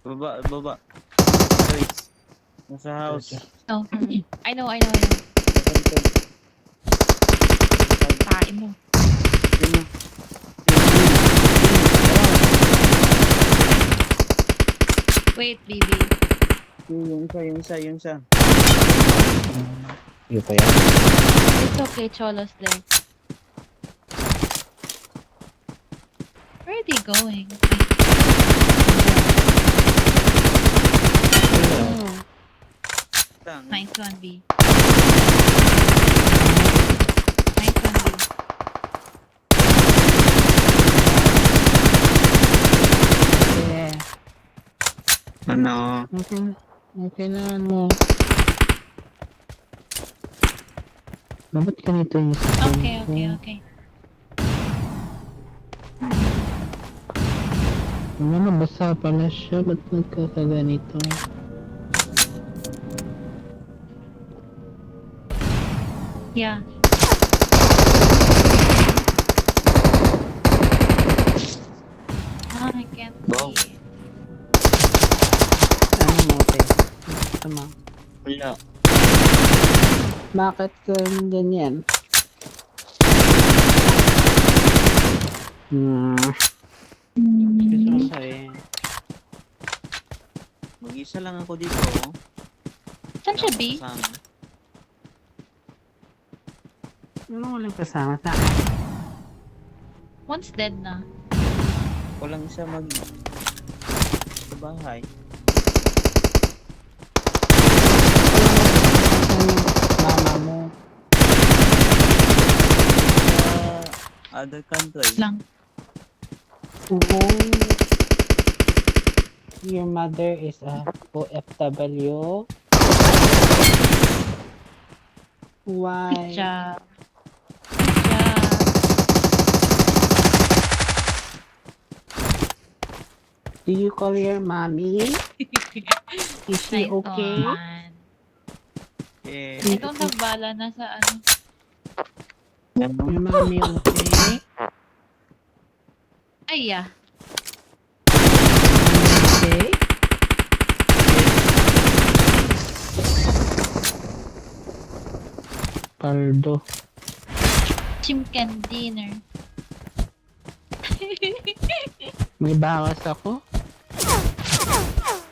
Baba, baba. Wait. Nasa house. Oh, I know. Tain mo. Yun na. Wait, baby. Yung isa. Yun pa yan. It's okay, Cholos there. Where are they going? Lang. Nice one, B. Nice one, B. Yeah. Ano? Okay na ano. Bakit ganito yung Okay. Ano, basa pala siya. Ba't nagkakaganito? Yeah. I can't Wow. see. Ano mo, te? Gusto mo? Wala. Bakit ka ganyan? Gusto mo sabihin? Mag-isa lang ako dito. Oh. Saan siya, B? Kasama. Ano walang kasama sa akin? One's dead na. Walang isa sa bahay. Mama mo. Other country. Lang. Your mother is a OFW. Why? Good job. Do you call your mommy? Is she Nice okay? one. Yeah. I don't have bala na sa ano. Your mommy okay? Ay, yeah. Okay? Paldo. Chimken dinner. May bawas ako?